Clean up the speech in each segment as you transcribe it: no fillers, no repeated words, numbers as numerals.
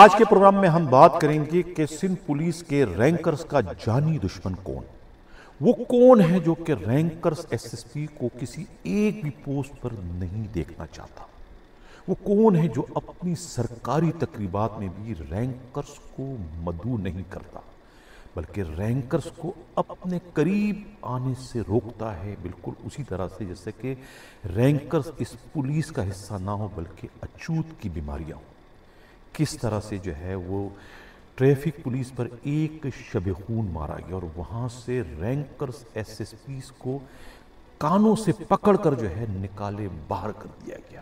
آج کے پروگرام میں ہم بات کریں گے کہ سندھ پولیس کے رینکرز کا جانی دشمن کون؟ وہ کون ہے جو کہ رینکرز ایس ایس پی کو کسی ایک بھی پوسٹ پر نہیں دیکھنا چاہتا؟ وہ کون ہے جو اپنی سرکاری تقریبات میں بھی رینکرز کو مدعو نہیں کرتا بلکہ رینکرز کو اپنے قریب آنے سے روکتا ہے، بالکل اسی طرح سے جیسے کہ رینکرز اس پولیس کا حصہ نہ ہو بلکہ اچھوت کی بیماریاں ہوں؟ کس طرح سے جو ہے وہ ٹریفک پولیس پر ایک شب خون مارا گیا اور وہاں سے رینکرز ایس ایس پیز کو کانوں سے پکڑ کر جو ہے نکالے باہر کر دیا گیا،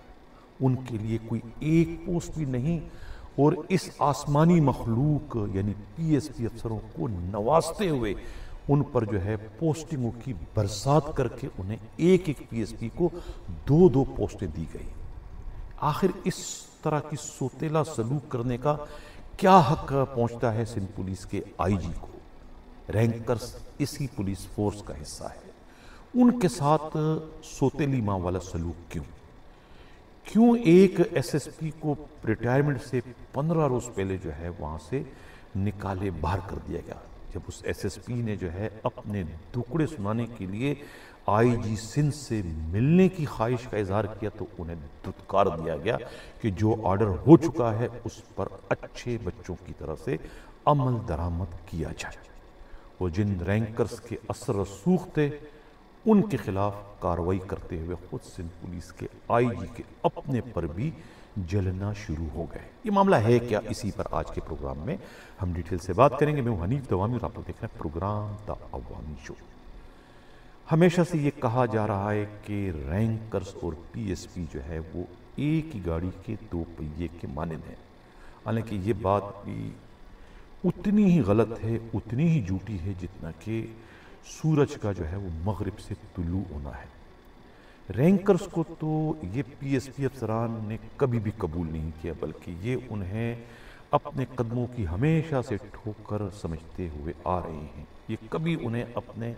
ان کے لیے کوئی ایک پوسٹ بھی نہیں، اور اس آسمانی مخلوق یعنی پی ایس پی افسروں کو نوازتے ہوئے ان پر جو ہے پوسٹنگوں کی برسات کر کے انہیں ایک ایک پی ایس پی کو دو دو پوسٹیں دی گئی۔ آخر اس طرح کی سوتیلا سلوک کرنے کا کیا حق پہنچتا ہے سندھ پولیس کے آئی جی کو؟ رینکرز اسی پولیس فورس کا حصہ ہے، ان کے ساتھ سوتیلی ماں والا سلوک کیوں ایک ایس ایس پی کو ریٹائرمنٹ سے 15 روز پہلے جو ہے وہاں سے نکالے باہر کر دیا گیا؟ جب اس ایس ایس پی نے جو ہے اپنے دکڑے سنانے کے لیے آئی جی سندھ سے ملنے کی خواہش کا اظہار کیا تو انہیں دھتکار دیا گیا کہ جو آرڈر ہو چکا ہے اس پر اچھے بچوں کی طرح سے عمل درآمد کیا جائے، وہ جن رینکرز کے اثر رسوخ تھے ان کے خلاف کارروائی کرتے ہوئے خود سندھ پولیس کے آئی جی کے اپنے پر بھی جلنا شروع ہو گئے۔ یہ معاملہ ہے کیا؟ اسی پر آج کے پروگرام میں ہم ڈیٹیل سے بات کریں گے۔ میں ہوں حنیف دوامی اور آپ لوگ دیکھ رہے ہیں پروگرام دا عوامی شو۔ ہمیشہ سے یہ کہا جا رہا ہے کہ رینکرز اور پی ایس پی جو ہے وہ ایک ہی گاڑی کے دو پہیے کے مانند ہیں، حالانکہ یہ بات بھی اتنی ہی غلط ہے، اتنی ہی جھوٹی ہے جتنا کہ سورج کا جو ہے وہ مغرب سے طلوع ہونا ہے۔ رینکرز کو تو یہ پی ایس پی افسران نے کبھی بھی قبول نہیں کیا، بلکہ یہ انہیں اپنے قدموں کی ہمیشہ سے ٹھوکر سمجھتے ہوئے آ رہے ہیں۔ یہ کبھی انہیں اپنے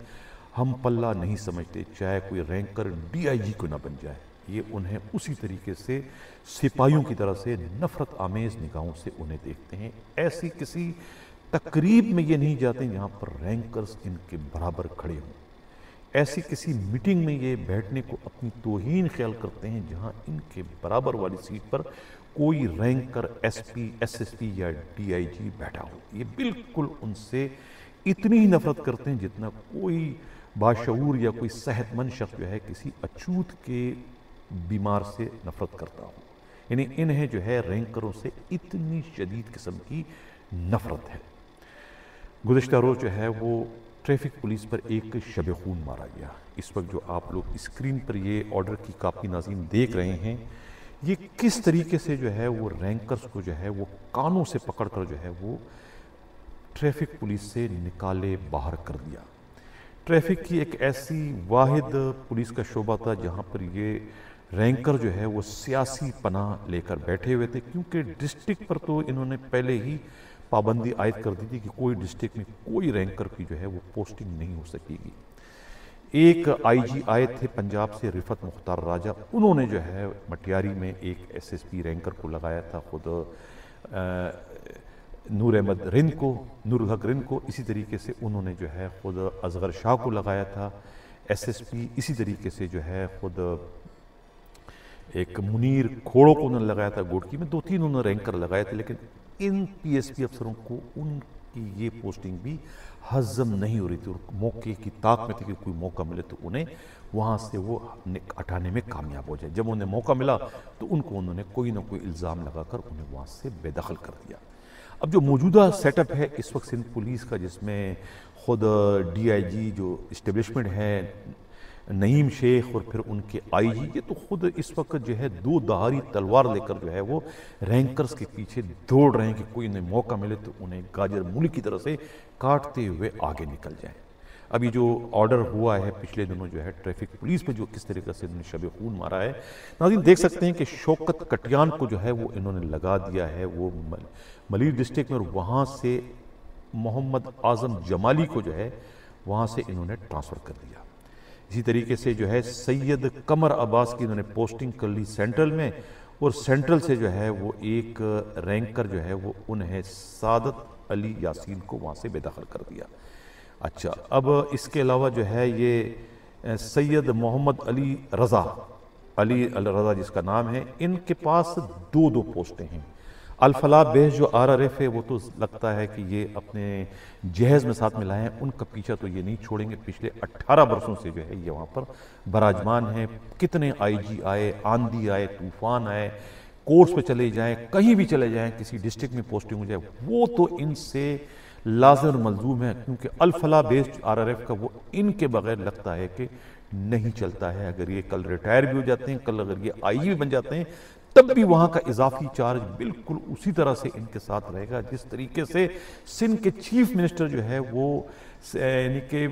ہم پلہ نہیں سمجھتے، چاہے کوئی رینکر ڈی آئی جی کو نہ بن جائے، یہ انہیں اسی طریقے سے سپاہیوں کی طرح سے نفرت آمیز نگاہوں سے انہیں دیکھتے ہیں۔ ایسی کسی تقریب میں یہ نہیں جاتے جہاں پر رینکرز ان کے برابر کھڑے ہوں، ایسی کسی میٹنگ میں یہ بیٹھنے کو اپنی توہین خیال کرتے ہیں جہاں ان کے برابر والی سیٹ پر کوئی ranker S P S S P یا ڈی آئی جی بیٹھا ہو۔ یہ بالکل ان سے اتنی ہی نفرت کرتے ہیں جتنا کوئی باشعور یا کوئی صحت مند شخص جو ہے کسی اچھوت کے بیمار سے نفرت کرتا ہو، یعنی انہیں جو ہے رینکروں سے اتنی شدید قسم کی نفرت ہے۔ گزشتہ روز جو ہے وہ ٹریفک پولیس پر ایک شب خون مارا گیا۔ اس وقت جو آپ لوگ اسکرین پر یہ آرڈر کی کاپی ناظرین دیکھ رہے ہیں، یہ کس طریقے سے جو ہے وہ رینکرز کو جو ہے وہ کانوں سے پکڑ کر جو ہے وہ ٹریفک پولیس سے نکالے باہر کر دیا۔ ٹریفک کی ایک ایسی واحد پولیس کا شعبہ تھا جہاں پر یہ رینکر جو ہے وہ سیاسی پناہ لے کر بیٹھے ہوئے تھے، کیونکہ ڈسٹرکٹ پر تو انہوں نے پہلے ہی پابندی عائد کر دی تھی کہ کوئی ڈسٹرکٹ میں کوئی رینکر کی جو ہے وہ پوسٹنگ نہیں ہو سکے گی۔ ایک آئی جی آئے تھے پنجاب سے، رفت مختار راجہ، انہوں نے جو ہے مٹیاری میں ایک ایس ایس پی رینکر کو لگایا تھا، خود نور احمد رند کو، نور الحق رند کو، اسی طریقے سے انہوں نے جو ہے خود اصغر شاہ کو لگایا تھا ایس ایس پی، اسی طریقے سے جو ہے خود ایک منیر کھوڑوں کو انہوں نے لگایا تھا گوڑکی میں، 2-3 انہوں نے رینکر لگائے تھے، لیکن ان پی ایس پی افسروں کو ان کی یہ پوسٹنگ بھی ہضم نہیں ہو رہی تھی، اور موقع کی طاق میں تھی کہ کوئی موقع ملے تو انہیں وہاں سے وہ ہٹانے میں کامیاب ہو جائے۔ جب انہیں موقع ملا تو ان کو انہوں نے کوئی نہ کوئی الزام لگا کر انہیں وہاں سے بے دخل کر دیا۔ اب جو موجودہ سیٹ اپ ہے اس وقت سندھ پولیس کا، جس میں خود ڈی آئی جی جو اسٹیبلشمنٹ ہے نعیم شیخ اور پھر ان کے آئی جی، یہ تو خود اس وقت جو ہے 2 دھاری تلوار لے کر جو ہے وہ رینکرز کے پیچھے دوڑ رہے ہیں کہ کوئی انہیں موقع ملے تو انہیں گاجر مولی کی طرح سے کاٹتے ہوئے آگے نکل جائیں۔ ابھی جو آرڈر ہوا ہے پچھلے دنوں جو ہے ٹریفک پولیس پہ جو کس طریقے سے انہوں نے شب خون مارا ہے، ناظرین دیکھ سکتے ہیں کہ شوکت کٹیان کو جو ہے وہ انہوں نے لگا دیا ہے وہ ملیر ڈسٹرکٹ میں، اور وہاں سے محمد اعظم جمالی کو جو ہے وہاں سے انہوں نے ٹرانسفر کر دیا۔ اسی طریقے سے جو ہے سید قمر عباس کی انہوں نے پوسٹنگ کر لی سینٹرل میں، اور سینٹرل سے جو ہے وہ ایک رینکر جو ہے وہ انہیں سعادت علی یاسین کو وہاں سے بے دخل کر دیا۔ اچھا، اب اس کے علاوہ جو ہے یہ سید محمد علی رضا جس کا نام ہے، ان کے پاس دو پوسٹیں ہیں۔ الفلاح بیس جو RRF ہے وہ تو لگتا ہے کہ یہ اپنے جہیز میں ساتھ میں لائے ہیں، ان کا پیچھا تو یہ نہیں چھوڑیں گے۔ پچھلے 18 برسوں سے جو ہے یہ وہاں پر براجمان ہیں۔ کتنے IG آئے، آندھی آئے، طوفان آئے، کورس پہ چلے جائیں، کہیں بھی چلے جائیں، کسی ڈسٹرکٹ میں پوسٹنگ ہو جائے، وہ تو ان سے لازم اور ملزوم ہے، کیونکہ الفلاح بیس RRF کا وہ ان کے بغیر لگتا ہے کہ نہیں چلتا ہے۔ اگر یہ کل ریٹائر بھی ہو جاتے ہیں، کل اگر یہ IG بھی بن جاتے ہیں، تب بھی وہاں کا اضافی چارج بالکل اسی طرح سے ان کے ساتھ رہے گا جس طریقے سے سندھ کے چیف منسٹر جو ہے وہ یعنی کہ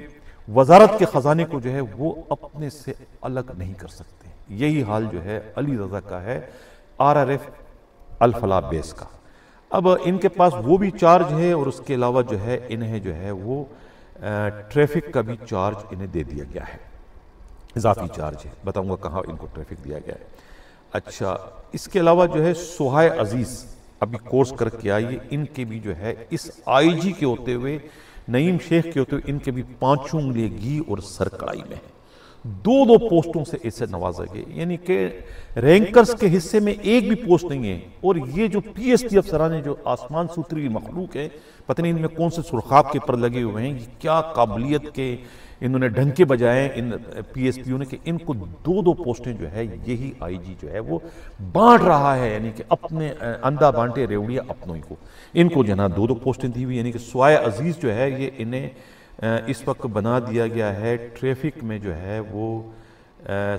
وزارت کے خزانے کو جو ہے وہ اپنے سے الگ نہیں کر سکتے۔ یہی حال جو ہے علی رضا کا ہے، RRF الفلاح بیس کا۔ اب ان کے پاس وہ بھی چارج ہے، اور اس کے علاوہ جو ہے انہیں جو ہے وہ ٹریفک کا بھی چارج انہیں دے دیا گیا ہے، اضافی چارج ہے۔ بتاؤں گا کہاں ان کو ٹریفک دیا گیا ہے۔ اچھا، اس کے علاوہ جو ہے سہائے عزیز ابھی کورس کر کے آئیے، ان کے بھی جو ہے اس IG کے ہوتے ہوئے، نعیم شیخ کے ہوتے ہوئے، ان کے بھی 5 انگلیاں گھی اور سر کڑائی میں ہیں۔ دو پوسٹوں سے اسے نوازا گئے، یعنی کہ رینکرز کے حصے میں ایک بھی پوسٹ نہیں ہے۔ اور یہ جو PST افسران ہیں، جو آسمان سوتری مخلوق ہے، پتہ نہیں ان میں کون سے سرخاب کے پر لگے ہوئے ہیں، یہ کیا قابلیت کے انہوں نے ڈھنکے بجائے ان PSPوں نے کہ ان کو دو پوسٹیں جو ہے یہی IG جو ہے وہ بانٹ رہا ہے، یعنی کہ اپنے اندھا بانٹے ریوڑیا اپنوں ہی کو۔ ان کو جو ہے نا دو پوسٹیں دی ہوئی، یعنی کہ سوائے عزیز جو ہے یہ انہیں اس وقت بنا دیا گیا ہے ٹریفک میں جو ہے وہ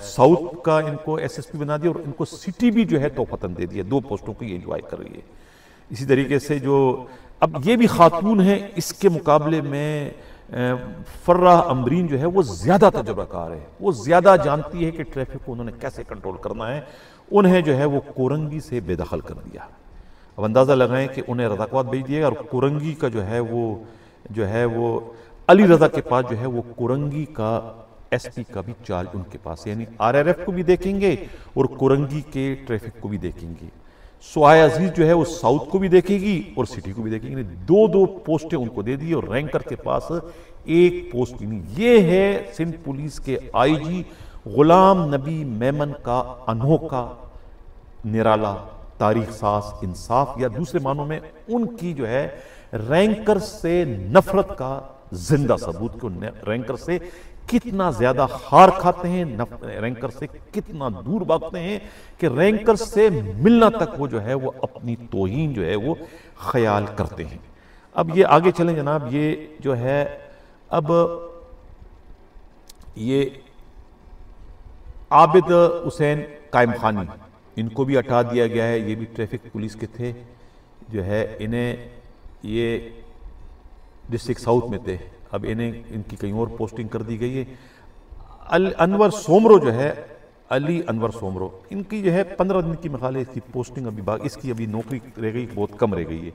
ساؤتھ کا ان کو SSP بنا دیا، اور ان کو سٹی بھی جو ہے توفتاً دے دیا۔ 2 پوسٹوں کو یہ انجوائے کر رہی ہے۔ اسی طریقے سے جو اب یہ بھی خاتون ہے، اس کے مقابلے میں فرح امبرین جو ہے وہ زیادہ تجربہ کار ہے، وہ زیادہ جانتی ہے کہ ٹریفک کو انہوں نے کیسے کنٹرول کرنا ہے۔ انہیں جو ہے وہ کورنگی سے بے دخل کر دیا۔ اب اندازہ لگائیں کہ انہیں رضاکوات بھیج دیا، اور کورنگی کا جو ہے وہ علی رضا کے پاس جو ہے وہ کورنگی کا SP کا بھی چارج ان کے پاس ہے، یعنی RRF کو بھی دیکھیں گے اور کورنگی کے ٹریفک کو بھی دیکھیں گے۔ سہائے عزیز جو ہے وہ ساؤتھ کو بھی دیکھے گی اور سٹی کو بھی دیکھے گی۔ دو پوسٹیں ان کو دے دی، اور رینکر کے پاس ایک پوسٹ بھی نہیں۔ یہ ہے سندھ پولیس کے IG غلام نبی میمن کا انوکھا، نرالا، تاریخ ساز انصاف، یا دوسرے معنوں میں ان کی جو ہے رینکر سے نفرت کا زندہ ثبوت، کہ رینکر سے کتنا زیادہ ہار کھاتے ہیں، رینکر سے کتنا دور بھاگتے ہیں، کہ رینکر سے ملنا تک وہ جو ہے وہ اپنی توہین جو ہے وہ خیال کرتے ہیں۔ اب یہ آگے چلیں جناب، یہ جو ہے اب یہ عابد حسین قائم خانی، ان کو بھی ہٹا دیا گیا ہے۔ یہ بھی ٹریفک پولیس کے تھے، جو ہے انہیں یہ ڈسٹرکٹ ساؤتھ میں تھے، اب انہیں ان کی کہیں اور پوسٹنگ کر دی گئی ہے۔ انور سومرو جو ہے، علی انور سومرو، ان کی جو ہے 15 دن کی مخالف اس کی پوسٹنگ ابھی اس کی ابھی نوکری رہ گئی، بہت کم رہ گئی ہے۔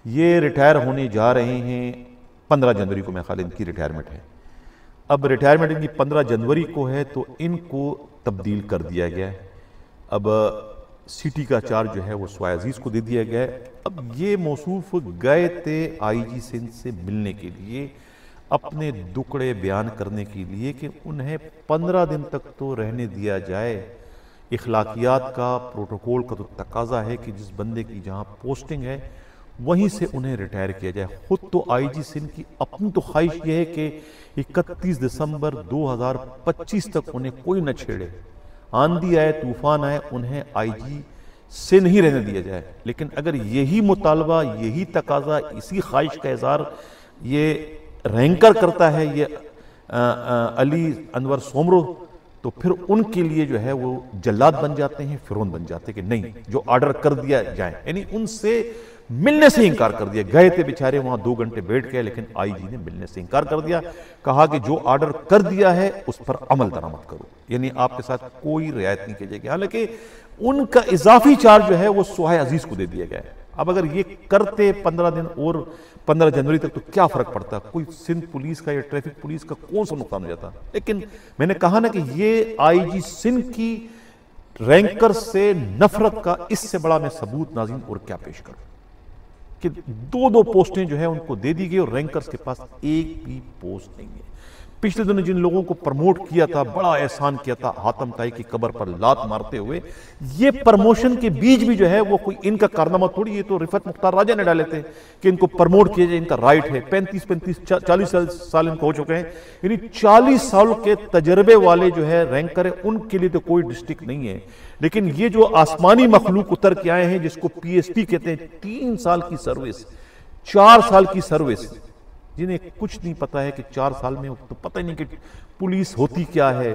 یہ ریٹائر ہونے جا رہے ہیں 15 جنوری کو، میرے خیال ان کی ریٹائرمنٹ ہے۔ اب ریٹائرمنٹ ان کی 15 جنوری کو ہے، تو ان کو تبدیل کر دیا گیا ہے۔ اب سٹی کا چارج جو ہے وہ سوائے عزیز کو دے دیا گیا ہے۔ اب یہ موصوف گئے تھے IG سندھ سے ملنے کے لیے، اپنے دکڑے بیان کرنے کے لیے، کہ انہیں 15 دن تک تو رہنے دیا جائے۔ اخلاقیات کا، پروٹوکول کا تو تقاضا ہے کہ جس بندے کی جہاں پوسٹنگ ہے وہیں سے انہیں ریٹائر کیا جائے۔ خود تو IG سندھ کی اپنی تو خواہش یہ ہے کہ 31 دسمبر 2025 تک انہیں کوئی نہ چھیڑے، آندھی آئے، طوفان آئے، انہیں IG سے نہیں رہنے دیا جائے۔ لیکن اگر یہی مطالبہ، یہی تقاضا، اسی خواہش کا اظہار یہ رینکر کرتا ہے، یہ علی انور سومرو، تو پھر ان کے لیے جو ہے وہ جلاد بن جاتے ہیں، فرعون بن جاتے ہیں کہ نہیں، جو آرڈر کر دیا جائے۔ یعنی ان سے ملنے سے انکار کر دیا۔ گئے تھے بیچارے وہاں 2 گھنٹے بیٹھ گئے، لیکن IG نے ملنے سے انکار کر دیا، کہا کہ جو آرڈر کر دیا ہے اس پر عمل درآمد کرو، یعنی آپ کے ساتھ کوئی رعایت نہیں کی جائے گی۔ حالانکہ ان کا اضافی چارج جو ہے وہ سہائے عزیز کو دے دیا گیا ہے۔ اب اگر یہ کرتے 15 دن اور 15 جنوری تک، تو کیا فرق پڑتا؟ کوئی سندھ پولیس کا یا ٹریفک پولیس کا کون سا نقصان ہو جاتا؟ لیکن میں نے کہا نا کہ یہ IG سندھ کی رینکر سے نفرت کا اس سے بڑا میں ثبوت ناظرین اور کیا پیش کروں کہ دو پوسٹیں جو ہے ان کو دے دی گئی اور رینکرز کے پاس ایک بھی پوسٹ نہیں ہے۔ پچھلے دنوں جن لوگوں کو پرموٹ کیا تھا، بڑا احسان کیا تھا حاتم طائی کی قبر پر لات مارتے ہوئے، یہ پرموشن کے بیچ بھی جو ہے وہ کوئی ان کا کارنامہ تھوڑی، یہ تو رفعت مختار راجہ نے ڈالے تھے کہ ان کو پرموٹ کیا جائے، ان کا رائٹ ہے۔ 40 سال ان کو ہو چکے ہیں، یعنی 40 سال کے تجربے والے جو ہے رینکر ہیں، ان کے لیے تو کوئی ڈسٹرکٹ نہیں ہے۔ لیکن یہ جو آسمانی مخلوق اتر کے آئے ہیں جس کو پی ایس پی کہتے ہیں، 3 سال کی سروس، 4 سال کی سروس، جنہیں کچھ نہیں پتا ہے کہ 4 سال میں تو پتہ ہی نہیں کہ پولیس ہوتی کیا ہے،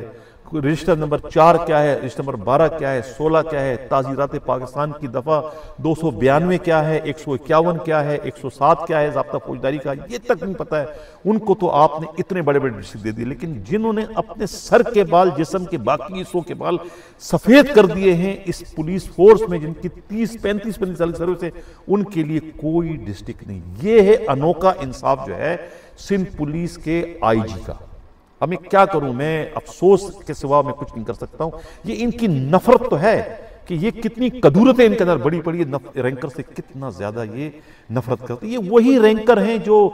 رجسٹر نمبر 4 کیا ہے، رجسٹر نمبر 12 کیا ہے، 16 کیا ہے، تعزیرات پاکستان کی دفعہ 292 کیا ہے، 151 کیا ہے، 107 کیا ہے ضابطہ فوجداری کا، یہ تک نہیں پتا ہے۔ ان کو تو آپ نے اتنے بڑے بڑے ڈسٹرکٹ دے دیے، لیکن جنہوں نے اپنے سر کے بال، جسم کے باقی حصوں کے بال سفید کر دیے ہیں اس پولیس فورس میں، جن کی 35 سال کی سروس ہے، ان کے لیے کوئی ڈسٹرکٹ نہیں۔ یہ ہے انوکھا انصاف جو ہے سندھ پولیس کے آئی جی کا۔ اب میں کیا کروں، میں افسوس کے سوا میں کچھ نہیں کر سکتا ہوں۔ یہ ان کی نفرت تو ہے کہ یہ کتنی قدورتیں ان کے اندر بڑی پڑی ہے، رینکر سے کتنا زیادہ یہ نفرت کرتے ہیں۔ یہ وہی رینکر ہیں جو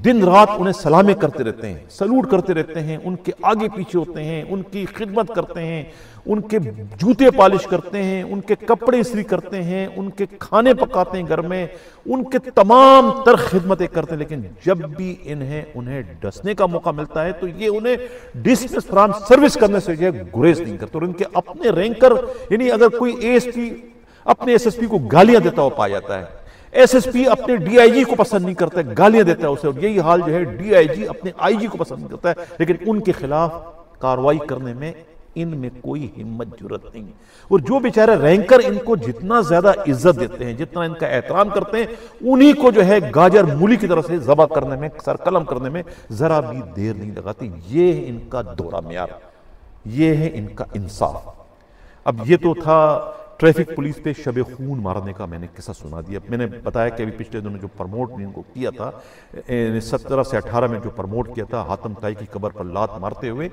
دن رات انہیں سلامیں کرتے رہتے ہیں، سلوٹ کرتے رہتے ہیں، ان کے آگے پیچھے ہوتے ہیں، ان کی خدمت کرتے ہیں، ان کے جوتے پالش کرتے ہیں، ان کے کپڑے استری کرتے ہیں، ان کے کھانے پکاتے ہیں گھر میں، ان کے تمام تر خدمتیں کرتے ہیں۔ لیکن جب بھی انہیں ڈسنے کا موقع ملتا ہے تو یہ انہیں ڈسمس فرام سروس کرنے سے جو ہے گریز نہیں کرتے۔ اور ان کے اپنے رینکر، یعنی اگر کوئی اے ایس پی اپنے ایس ایس پی کو گالیاں دیتا ہوا پایا جاتا ہے، ایس ایس پی اپنے ڈی آئی جی کو پسند نہیں کرتا ہے، گالیاں دیتا ہے اسے، اور یہی حال جو ہے ڈی آئی جی اپنے آئی جی کو پسند نہیں کرتا ہے، لیکن ان کے خلاف کارروائی کرنے میں ان میں کوئی ہمت جرت نہیں۔ اور جو بیچارے رینکر ان کو جتنا زیادہ عزت دیتے ہیں، جتنا ان کا احترام کرتے ہیں، انہی کو جو ہے گاجر مولی کی طرح سے ذبح کرنے میں، سر قلم کرنے میں ذرا بھی دیر نہیں لگاتی۔ یہ ہے ان کا دوہرا معیار، یہ ہے ان کا انصاف۔ اب یہ تو تھا ٹریفک پولیس پہ شب خون مارنے کا میں نے قصہ سنا دیا۔ میں نے بتایا کہ ابھی پچھلے دنوں جو پرموٹ نے ان کو کیا تھا، 17 سے 18 میں جو پرموٹ کیا تھا حاتم طائی کی قبر پر لات مارتے ہوئے،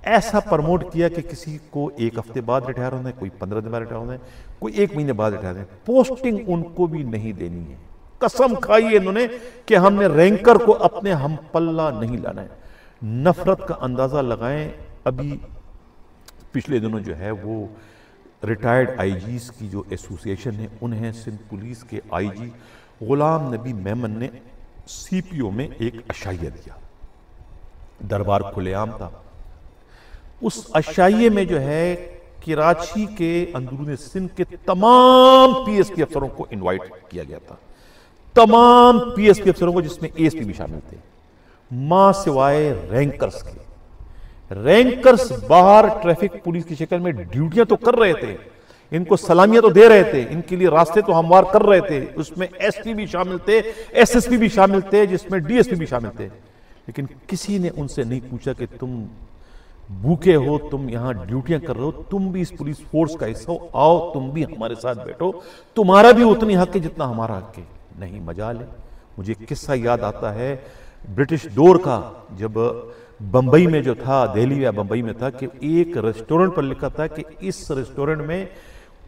ایسا پرموٹ کیا کہ کسی کو 1 ہفتے بعد ریٹائر ہونا ہے، کوئی 15 دن بعد ریٹائر ہونا ہے، کوئی 1 مہینے بعد ریٹائر ہونا ہے۔ پوسٹنگ ان کو بھی نہیں دینی ہے۔ قسم کھائی ہے انہوں نے کہ ہم نے رینکر کو اپنے ہم پلہ نہیں لانا ہے۔ نفرت کا اندازہ لگائیں۔ ابھی پچھلے دنوں جو ہے وہ ریٹائرڈ آئی جیز کی جو ایسوسیشن ہے، انہیں سندھ پولیس کے آئی جی غلام نبی میمن نے سی پی او میں ایک عشائیہ دیا۔ دربار کھلے عام تھا۔ اس عشائیے میں جو ہے کراچی کے اندرون سندھ کے تمام پی ایس پی افسروں کو انوائٹ کیا گیا تھا، تمام پی ایس پی افسروں کو، جس میں اے ایس پی بھی شامل تھے، ماں سوائے رینکرز کے۔ رینکرز باہر ٹریفک پولیس کی شکل میں ڈیوٹیاں تو کر رہے تھے، ان کو سلامیاں تو دے رہے تھے، ان کے لیے راستے تو ہموار کر رہے تھے، اس میں ایس پی بھی شامل تھے، ایس ایس پی بھی شامل تھے، جس میں ڈی ایس پی بھی شامل تھے۔ لیکن کسی نے ان سے نہیں پوچھا کہ تم بھوکے ہو، تم یہاں ڈیوٹیاں کر رہے ہو، تم بھی اس پولیس فورس کا حصہ ہو، آؤ تم بھی ہمارے ساتھ بیٹھو، تمہارا بھی اتنی حق ہے جتنا ہمارا حق ہے۔ نہیں، مجال ہے۔ مجھے قصہ یاد آتا ہے برٹش دور کا، جب بمبئی میں جو تھا، دہلی یا بمبئی میں تھا، کہ ایک ریسٹورنٹ پر لکھا تھا کہ اس ریسٹورنٹ میں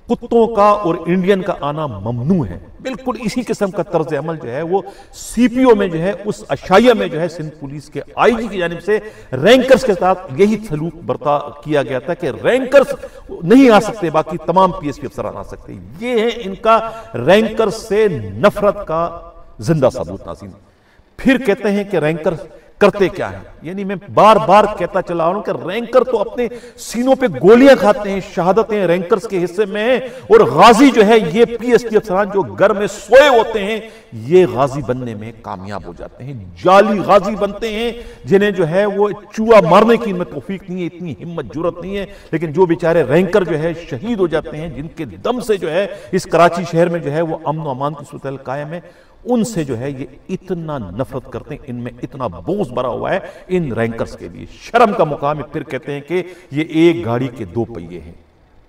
کتوں کا اور انڈین کا آنا ممنوع ہے۔ بالکل اسی قسم کا طرز عمل جو ہے وہ سی پی او میں جو ہے، اس عشائیہ میں جو ہے سندھ پولیس کے آئی جی کی جانب سے رینکرز کے ساتھ یہی سلوک برتا کیا گیا تھا کہ رینکرز نہیں آ سکتے، باقی تمام پی ایس پی افسران آ سکتے۔ یہ ہے ان کا رینکرز سے نفرت کا زندہ ثبوت ناظرین۔ پھر کہتے ہیں کہ رینکرز کرتے کیا ہیں؟ یعنی میں بار بار کہتا چلا ہوں کہ رینکر تو اپنے سینوں پہ گولیاں کھاتے ہیں، شہادتیں رینکرز کے حصے میں ہیں، اور غازی جو ہے یہ پی ایس پی افسران جو گھر میں سوئے ہوتے ہیں، یہ غازی بننے میں کامیاب ہو جاتے ہیں، جعلی غازی بنتے ہیں، جنہیں جو ہے وہ چوہا مارنے کی ان میں توفیق نہیں ہے، اتنی ہمت جرت نہیں ہے۔ لیکن جو بیچارے رینکر جو ہے شہید ہو جاتے ہیں، جن کے دم سے جو ہے اس کراچی شہر میں جو ہے وہ امن و امان کی صورتحال قائم ہے، ان سے جو ہے یہ اتنا نفرت کرتے ہیں، ان میں اتنا بغض بھرا ہوا ہے ان رینکرز کے لیے۔ شرم کا مقام ہے۔ پھر کہتے ہیں کہ یہ ایک گاڑی کے 2 پہیے ہیں،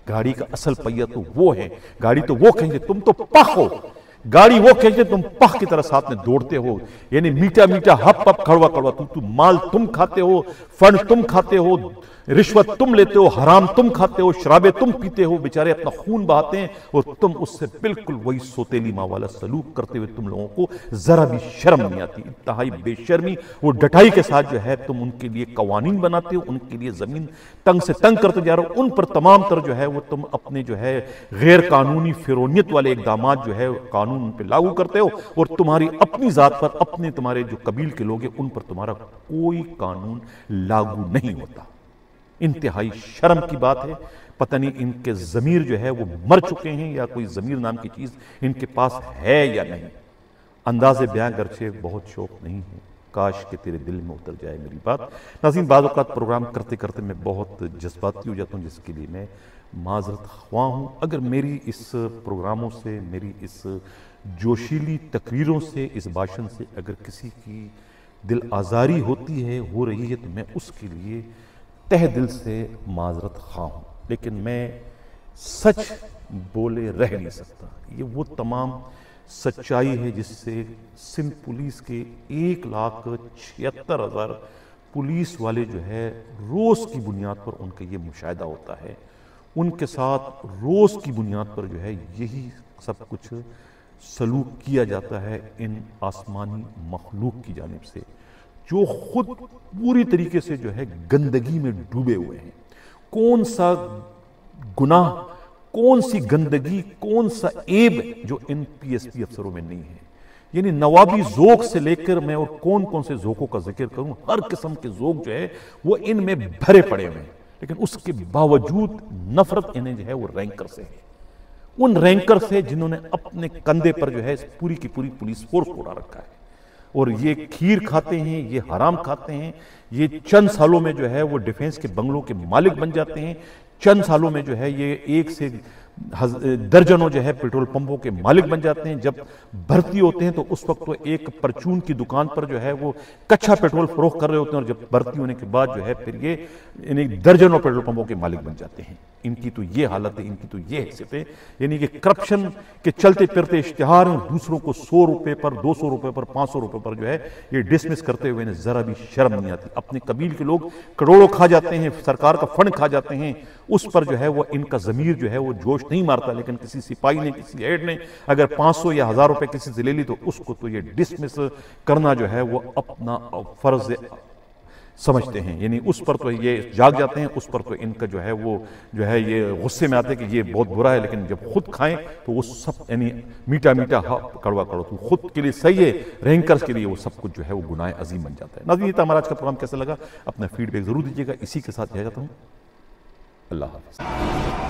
گاڑی کا اصل پہیہ تو وہ ہے، گاڑی تو وہ کہیں گے، تم تو پخ ہو، گاڑی وہ کہیں گے، تم پخ کی طرح ساتھ میں دوڑتے ہو، یعنی میٹھا میٹھا ہپ ہپ کڑوا کڑوا، تو مال تم کھاتے ہو، فنڈ تم کھاتے ہو، رشوت تم لیتے ہو، حرام تم کھاتے ہو، شرابیں تم پیتے ہو، بیچارے اپنا خون بہاتے ہیں اور تم اس سے بالکل وہی سوتیلی ماں والا سلوک کرتے ہوئے تم لوگوں کو ذرا بھی شرم نہیں آتی، انتہائی بے شرمی اور ڈٹائی کے ساتھ جو ہے تم ان کے لیے قوانین بناتے ہو، ان کے لیے زمین تنگ سے تنگ کرتے جا رہے ہو، ان پر تمام تر جو ہے وہ تم اپنے جو ہے غیر قانونی فرونیت والے اقدامات جو ہے قانون ان پہ لاگو کرتے ہو، اور تمہاری اپنی ذات پر اپنے تمہارے جو قبیل کے لوگ ہیں ان پر تمہارا کوئی قانون لاگو نہیں ہوتا۔ انتہائی شرم کی بات ہے، پتہ نہیں ان کے ضمیر جو ہے وہ مر چکے ہیں یا کوئی ضمیر نام کی چیز ان کے پاس ہے یا نہیں۔ انداز بیان گرچہ بہت شوق نہیں ہے، کاش کہ تیرے دل میں اتر جائے میری بات۔ ناظرین، بعض اوقات پروگرام کرتے کرتے میں بہت جذباتی ہو جاتا ہوں، جس کے لیے میں معذرت خواہ ہوں۔ اگر میری اس پروگراموں سے، میری اس جوشیلی تقریروں سے، اس بھاشن سے اگر کسی کی دل آزاری ہوتی ہے، ہو رہی ہے، تو میں اس کے لیے تہ دل سے معذرت خواہ ہوں، لیکن میں سچ بولے رہ نہیں سکتا۔ یہ وہ تمام سچائی ہے جس سے سندھ پولیس کے 1,76,000 پولیس والے جو ہے روز کی بنیاد پر ان کا یہ مشاہدہ ہوتا ہے، ان کے ساتھ روز کی بنیاد پر جو ہے یہی سب کچھ سلوک کیا جاتا ہے ان آسمانی مخلوق کی جانب سے، جو خود پوری طریقے سے جو ہے گندگی میں ڈوبے ہوئے ہیں۔ کون سا گناہ، کون سی گندگی، کون سا عیب جو ان پی ایس پی افسروں میں نہیں ہے؟ یعنی نوابی ذوق سے لے کر میں اور کون سے ذوقوں کا ذکر کروں، ہر قسم کے ذوق جو ہے وہ ان میں بھرے پڑے ہوئے ہیں، لیکن اس کے باوجود نفرت انہیں جو ہے وہ رینکر سے ہے، ان رینکر سے جنہوں نے اپنے کندھے پر جو ہے اس پوری کی پوری پولیس فورس کو اڑا رکھا ہے، اور یہ کھیر کھاتے ہیں، یہ حرام کھاتے ہیں، یہ چند سالوں میں جو ہے وہ ڈیفنس کے بنگلوں کے مالک بن جاتے ہیں، چند سالوں میں جو ہے یہ ایک سے درجنوں جو ہے پیٹرول پمپوں کے مالک بن جاتے ہیں۔ جب بھرتی ہوتے ہیں تو اس وقت تو ایک پرچون کی دکان پر جو ہے وہ کچھا پیٹرول فروخت کر رہے ہوتے ہیں، اور جب بھرتی ہونے کے بعد جو ہے پھر یہ درجنوں پیٹرول پمپوں کے مالک بن جاتے ہیں۔ ان کی تو یہ حالت ہے، ان کی تو یہ حیثیت ہے، یعنی کہ کرپشن کے چلتے پھرتے اشتہار ہیں، دوسروں کو 100 روپے پر، 200 روپے پر، 500 روپے پر جو ہے یہ ڈسمس کرتے ہوئے انہیں ذرا بھی شرم نہیں آتی۔ اپنے قبیل کے لوگ کروڑوں کھا جاتے ہیں، سرکار کا فنڈ کھا جاتے ہیں، اس پر جو ہے وہ ان کا ضمیر جو ہے وہ جوش نہیں مارتا، لیکن کسی سپاہی نے، کسی ایڈ نے اگر 500 یا 1000 روپے کسی سے لے لی تو اس کو تو یہ ڈسمس کرنا جو ہے وہ اپنا فرض سمجھتے ہیں، یعنی اس پر تو یہ جاگ جاتے ہیں، اس پر تو ان کا جو ہے وہ جو ہے یہ غصے میں آتے ہیں کہ یہ بہت برا ہے، لیکن جب خود کھائیں تو وہ سب یعنی میٹھا میٹھا کڑوا کڑوا تو خود کے لیے صحیح ہے، رینکرز کے لیے وہ سب کچھ جو ہے وہ گناہ عظیم بن جاتا ہے۔ ناظرین، یہ تھا ہمارا آج کا پروگرام، کیسا لگا اپنا فیڈ بیک ضرور دیجیے گا۔ اسی کے ساتھ جائے گا تو اللہ حافظ۔